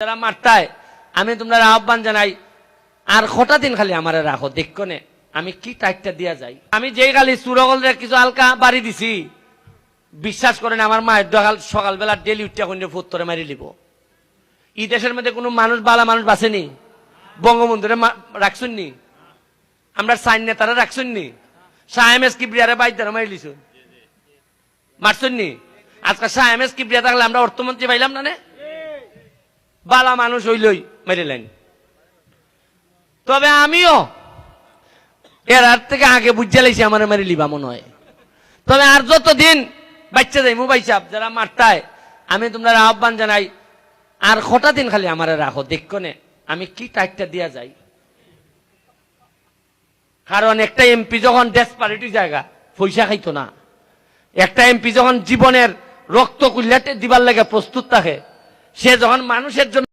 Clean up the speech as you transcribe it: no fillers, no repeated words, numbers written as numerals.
যারা মারতায় আমি তোমরা আহ্বান জানাই আর কটা দিন খালি আমারে রাখো দেখনে আমি কি টাইটটা দিয়া যাই। আমি যেই খালি সুরগলরে কিছু হালকা বাড়ি দিছি বিশ্বাস করেন আমার মায়ের সকালবেলা ডেলি উঠিয়া কোন ফুত্তরে মারি লিব। এই দেশের মধ্যে কোনো মানুষ বালা মানুষ বাঁচেনি, বঙ্গবন্ধুরে রাখছেন নি, আমরা সাইন নেতারা রাখছেন নি, শাহ এম এস কিবরিয়ারে বাইদারে মারি লিছুন মারছেন নি। আজকে শাহ এম এস কিবরিয়া থাকলে আমরা অর্থমন্ত্রী পাইলাম না, বালা মানুষ হইলই মেরিলেন। তবে আমিও এর হাত থেকে আগে বুঝে লাইছি আমার মারি লিবা মনে হয়। তবে আর যতদিন বাচ্চা যাই মোবাইল সাহেব যারা মারতায় আমি তোমরা আহ্বান জানাই আর কটা দিন খালি আমারে রাখো দেখনে আমি কি টাইটটা দিয়া যাই। কারণ একটা এমপি যখন ডেসপারেটি জায়গা পয়সা খাইতো না, একটা এমপি যখন জীবনের রক্ত কুল্লাটে দিবার লাগে প্রস্তুত থাকে, সে যখন মানুষের জন্য